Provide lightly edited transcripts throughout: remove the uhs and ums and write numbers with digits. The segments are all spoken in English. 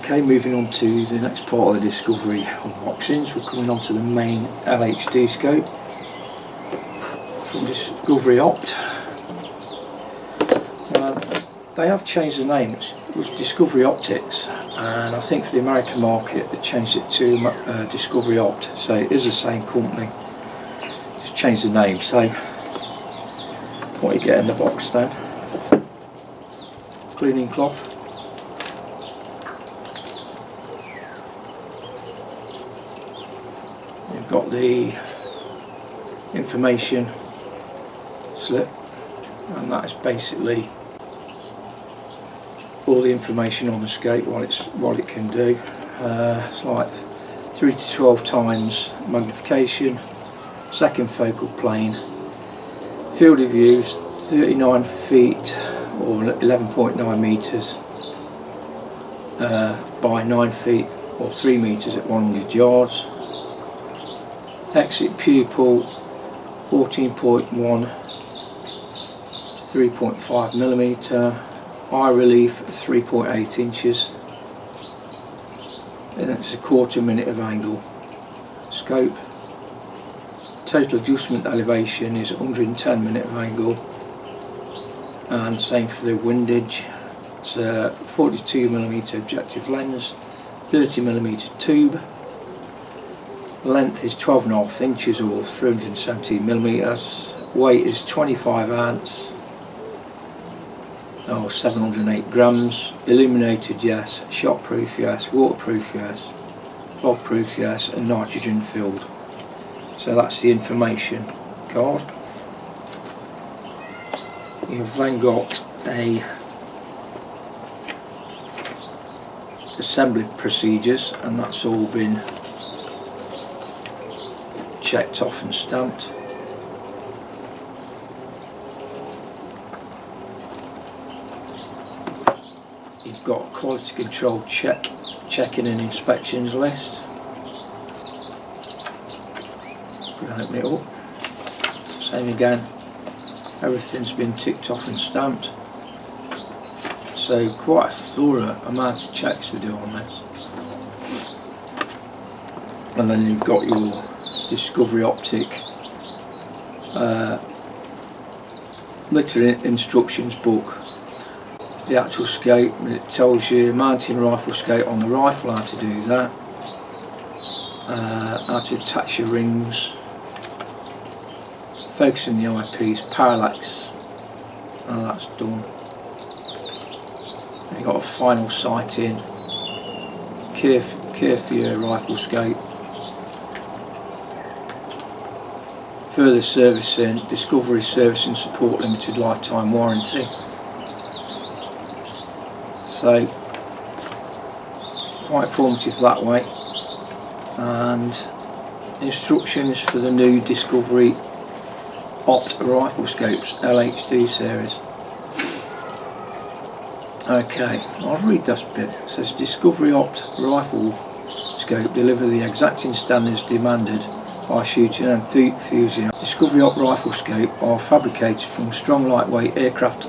Okay, moving on to the next part of the Discovery unboxings. We're coming on to the main LHD scope from DiscoveryOpt. They have changed the name. It was Discovery Optics, and I think for the American market they changed it to DiscoverOpt, so it is the same company, just changed the name. So what you get in the box then: cleaning cloth, you've got the information slip, and that is basically all the information on the scope, what it can do. It's like 3 to 12 times magnification, second focal plane, field of view 39 feet or 11.9 meters by 9 feet or 3 meters at 100 yards. Exit pupil 14.1 to 3.5 millimeter. Eye relief 3.8 inches. And it's a 1/4 minute of angle scope. Total adjustment elevation is 110 minute of angle, and same for the windage. It's a 42mm objective lens, 30mm tube. Length is 12.5 inches or 317mm. Weight is 25 ounce. 708 grams. Illuminated, yes. Shockproof, yes. Waterproof, yes. Fogproof, yes. And nitrogen filled. So that's the information card. You've then got a assembly procedures, and that's all been checked off and stamped. You've got a quality control checking and inspections list. Open it up. Same again, everything's been ticked off and stamped. So quite a thorough amount of checks to do on this. And then you've got your DiscoveryOpt little instructions book. The actual scope, it tells you mounting rifle scope on the rifle, how to do that, how to attach your rings, focusing the eyepiece, parallax, and that's done. You've got a final sighting, care for your rifle scope, further servicing, Discovery Servicing Support Limited lifetime warranty. So quite informative that way, and instructions for the new DiscoverOpt rifle scopes LHD series. Okay, I'll read this bit. It says DiscoverOpt rifle scope deliver the exacting standards demanded by shooting enthusiasts. DiscoverOpt rifle scope are fabricated from strong lightweight aircraft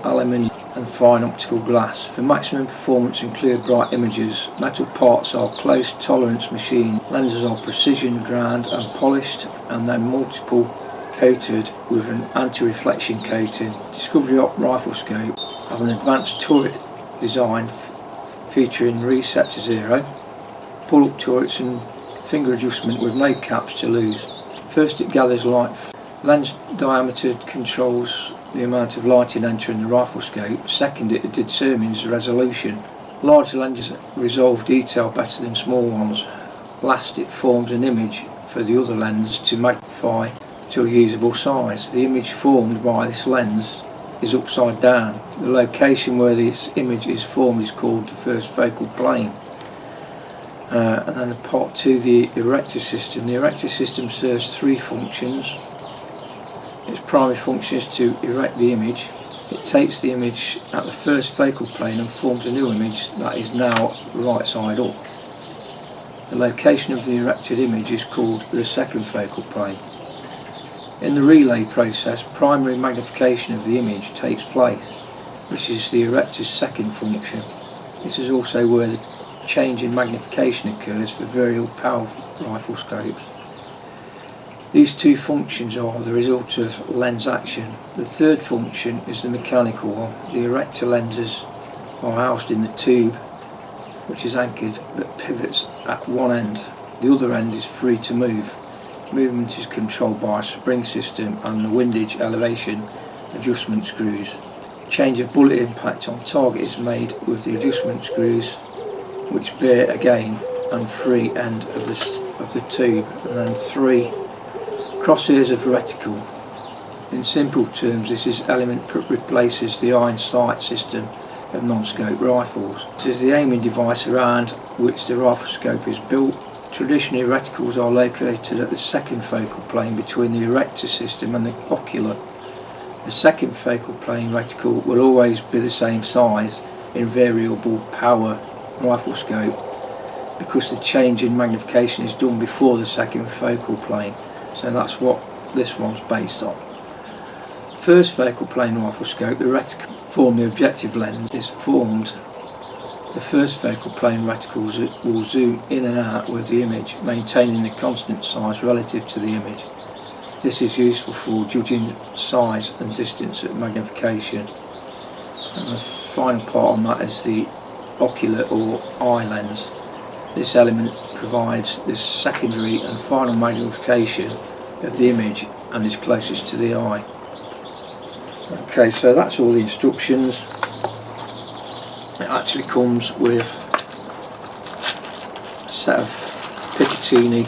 aluminium and fine optical glass. For maximum performance and clear bright images, metal parts are close tolerance machined, lenses are precision ground and polished, and then multiple coated with an anti-reflection coating. DiscoverOpt rifle scope have an advanced turret design featuring reset to 0, pull-up turrets and finger adjustment with no caps to lose. First, it gathers light. Lens diameter controls the amount of lighting entering the rifle scope. Second, it determines the resolution. Large lenses resolve detail better than small ones. Last, it forms an image for the other lens to magnify to a usable size. The image formed by this lens is upside down. The location where this image is formed is called the first focal plane. And then part 2, the erector system. The erector system serves 3 functions. Its primary function is to erect the image. It takes the image at the first focal plane and forms a new image that is now right side up. The location of the erected image is called the second focal plane. In the relay process, primary magnification of the image takes place, which is the erector's second function. This is also where the change in magnification occurs for variable power rifle scopes. These two functions are the result of lens action. The third function is the mechanical one. The erector lenses are housed in the tube, which is anchored but pivots at one end. The other end is free to move. Movement is controlled by a spring system and the windage elevation adjustment screws. Change of bullet impact on target is made with the adjustment screws, which bear again and free end of the tube, and then 3 crosshairs of reticle. In simple terms, this is element that replaces the iron sight system of non-scope rifles. This is the aiming device around which the rifle scope is built. Traditionally, reticles are located at the second focal plane between the erector system and the ocular. The second focal plane reticle will always be the same size in variable power rifle scope because the change in magnification is done before the second focal plane. So that's what this one's based on. First focal plane rifle scope, the reticle form the objective lens is formed. The first focal plane reticles will zoom in and out with the image, maintaining the constant size relative to the image. This is useful for judging size and distance at magnification. And the final part on that is the ocular or eye lens. This element provides the secondary and final magnification of the image and is closest to the eye. Okay, so that's all the instructions. It actually comes with a set of Picatinny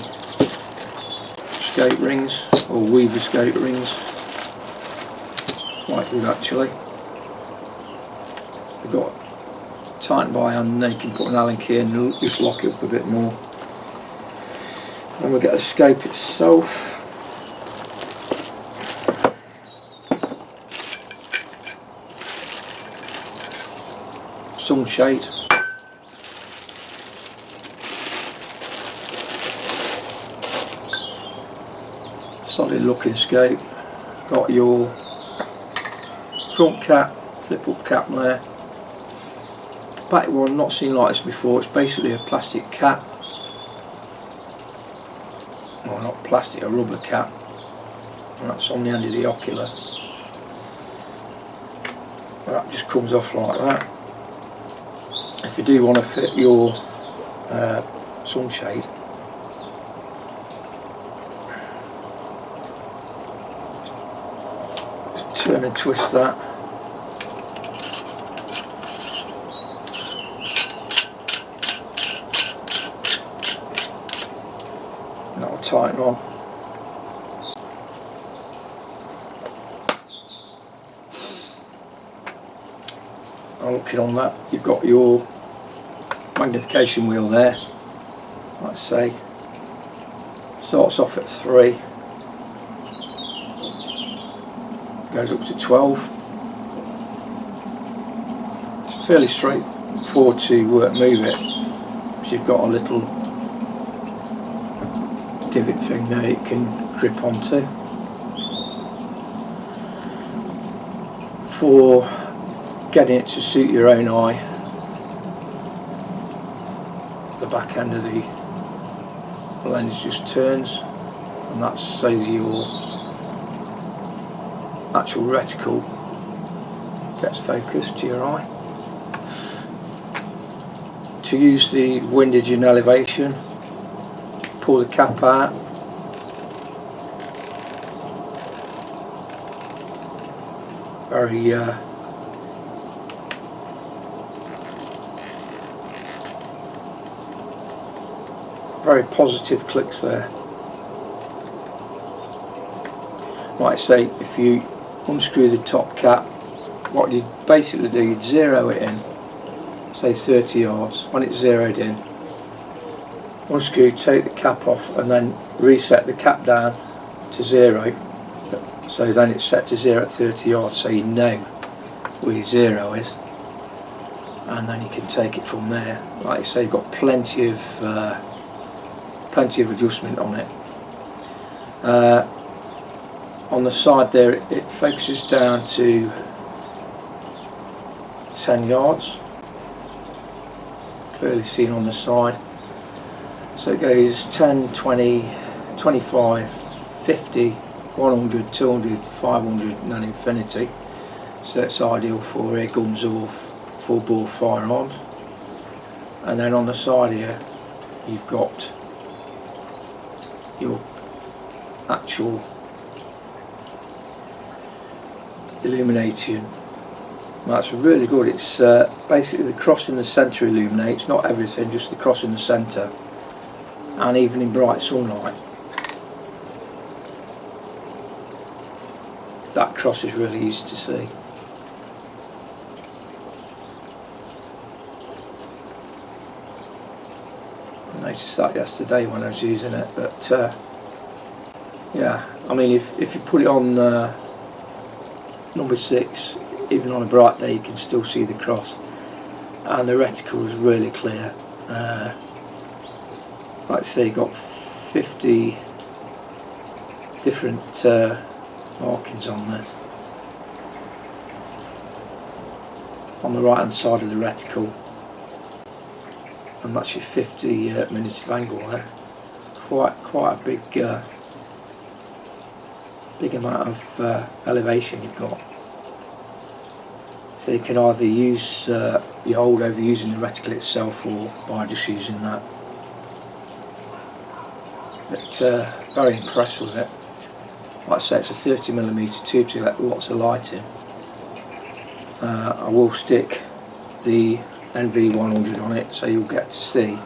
scope rings, or Weaver scope rings. Quite good actually. They've got tightened by hand, and then you can put an Allen key and just lock it up a bit more. And we'll get the scope itself. Sunshade. Solid looking scope. Got your front cap, flip up cap there. Back one, not seen like this before. It's basically a plastic cap. Well, not plastic, a rubber cap. And that's on the end of the ocular. That just comes off like that. If you do want to fit your sunshade, just turn and twist that. And that will tighten on. And looking on that, you've got your magnification wheel there. Like I say, starts off at 3, goes up to 12. It's fairly straightforward to move it. So you've got a little divot thing there you can grip onto. For getting it to suit your own eye, the back end of the lens just turns, and that's so your actual reticle gets focused to your eye. To use the windage and elevation, pull the cap out, very positive clicks there. Like I say, if you unscrew the top cap, what you basically do, you'd zero it in, say 30 yards. When it's zeroed in, unscrew, take the cap off, and then reset the cap down to 0. So then it's set to 0 at 30 yards, so you know where your 0 is, and then you can take it from there. Like I say, you've got plenty of adjustment on it. On the side there, it focuses down to 10 yards. clearly seen on the side. So it goes 10, 20, 25, 50, 100, 200, 500 and then infinity. So it's ideal for air guns or full bore firearms. And then on the side here you've got your actual illumination. That's really good. It's basically the cross in the centre illuminates, not everything, just the cross in the centre, and even in bright sunlight that cross is really easy to see. I noticed that yesterday when I was using it, but yeah, I mean if you put it on number 6, even on a bright day you can still see the cross, and the reticle is really clear. Like I say, you've got 50 different markings on this. On the right hand side of the reticle, and that's your 50 minutes of angle there. Quite a big amount of elevation you've got. So you can either use your hold over using the reticle itself, or by just using that. But very impressed with it. Like I say, it's a 30mm tube to let lots of light in. I will stick the NV100 on it so you'll get to see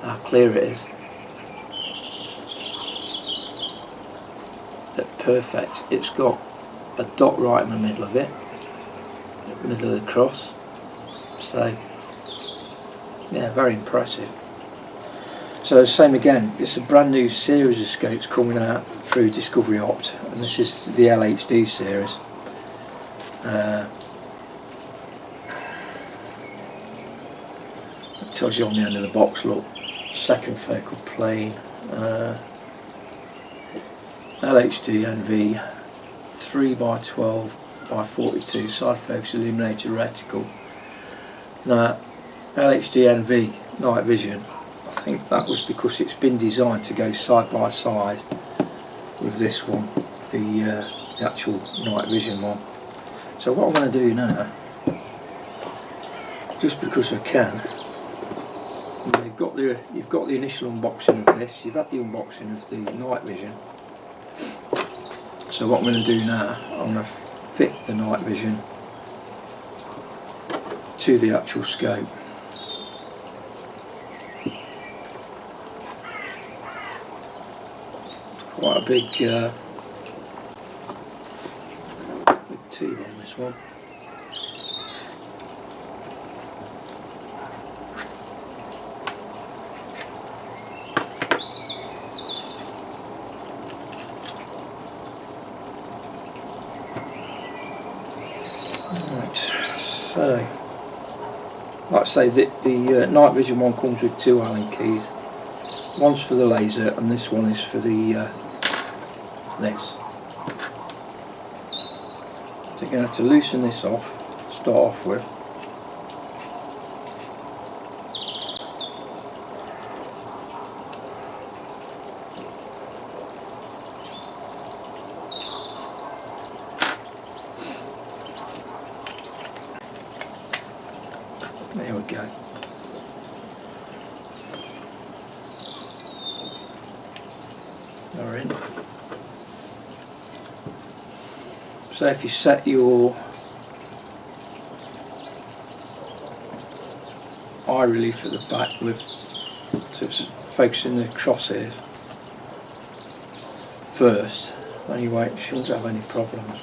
how clear it is. But perfect. It's got a dot right in the middle of it, in the middle of the cross. So yeah, very impressive. So same again, it's a brand new series of scopes coming out through DiscoverOpt, and this is the LHD series. It tells you on the end of the box, look, second focal plane, LHD-NV 3x12x42 side focus illuminated reticle. Now LHD-NV Night Vision, I think that was because it's been designed to go side by side with this one, the actual Night Vision one. So what I'm going to do now, just because I can, you've got the initial unboxing of this, you've had the unboxing of the Night Vision. So what I'm going to do now, I'm going to fit the Night Vision to the actual scope. Quite a big tube on this one. Right, so like I say, the Night Vision one comes with 2 Allen keys. One's for the laser and this one is for the this. So you're going to have to loosen this off, start off with. There we go. They're in. So if you set your eye relief at the back with sort of focusing the crosshairs first, then you shouldn't have any problems.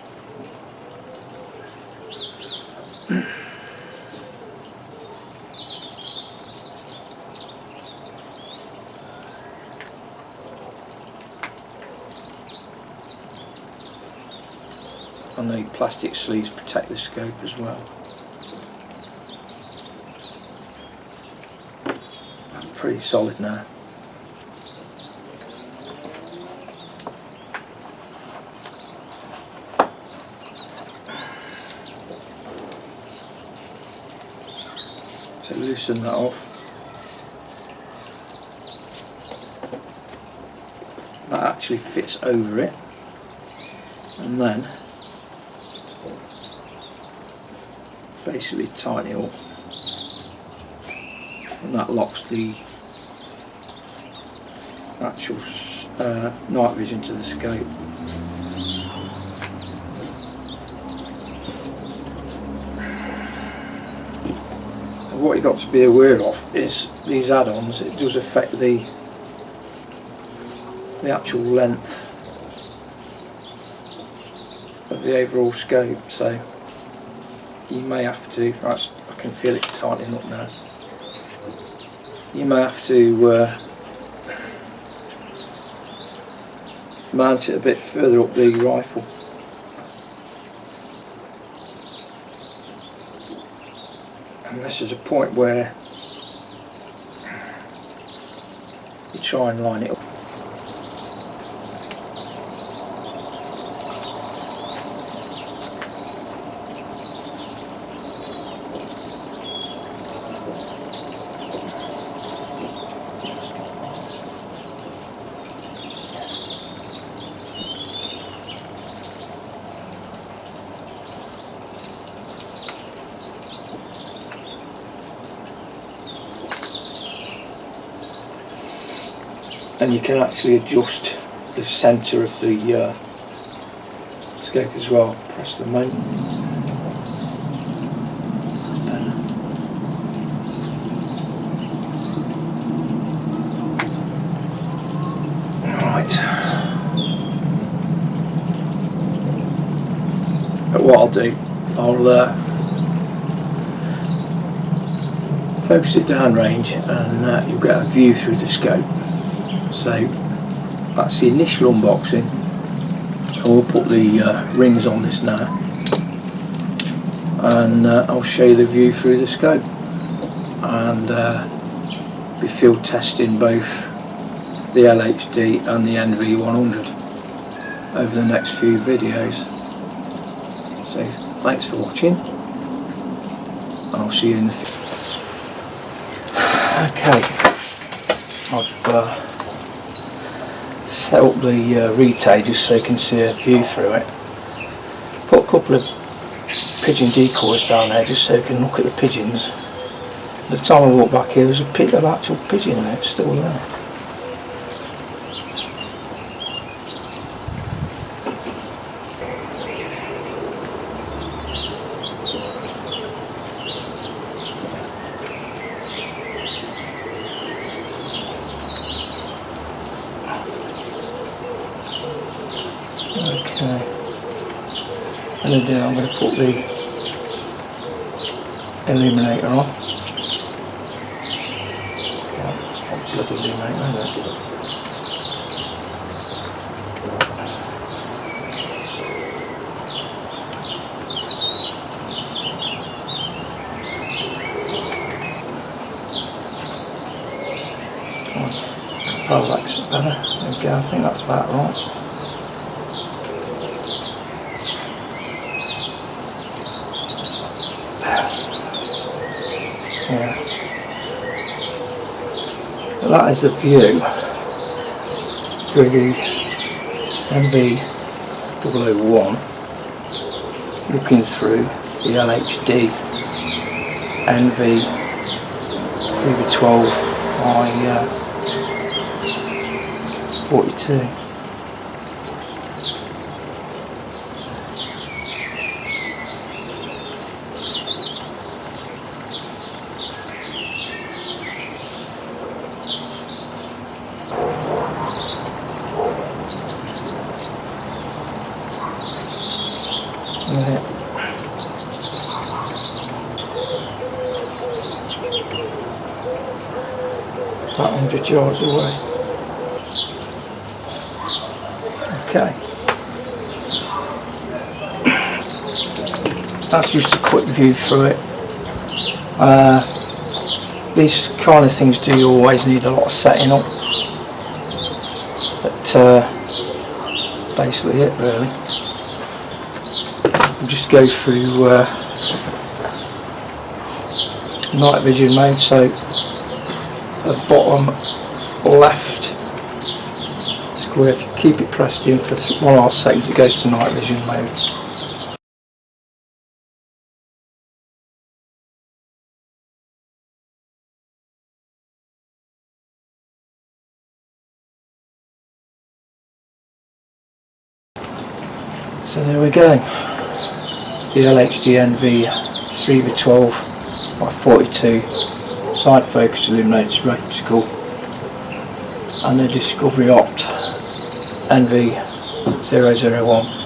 And the plastic sleeves protect the scope as well. Pretty solid now. So loosen that off. actually fits over it, and then basically tighten it up, and that locks the actual night vision to the scope. And what you've got to be aware of is these add-ons, it does affect the actual length of the overall scope, so you may have to, I can feel it tightening up now, you may have to mount it a bit further up the rifle. And this is a point where you try and line it up. And you can actually adjust the centre of the scope as well. Press the mount. Right. But what I'll do, I'll focus it downrange, and you'll get a view through the scope. So that's the initial unboxing, and we'll put the rings on this now, and I'll show you the view through the scope, and be field testing both the LHD and the NV100 over the next few videos. So thanks for watching, and I'll see you in the future. Okay, I've set up the retay just so you can see a view through it. Put a couple of pigeon decoys down there just so you can look at the pigeons. By the time I walked back here, there was an actual pigeon there, it's still there. Okay, and then I'm going to put the illuminator on. Yeah, it's not bloody illuminator, is it? Parallax it better. There we go, I think that's about right. Yeah. But that is the view through the NV001, looking through the LHD NV through the 12 by 42. Right. About 100 yards away. Okay. That's just a quick view through it. These kind of things do always need a lot of setting up. But basically it really. We'll just go through night vision mode, so the bottom left square keep it pressed in for 1.5 seconds, it goes to night vision mode. So there we go, the LHD-NV 3x12 by 42 side focus illuminated reticle and the DiscoverOpt NV001.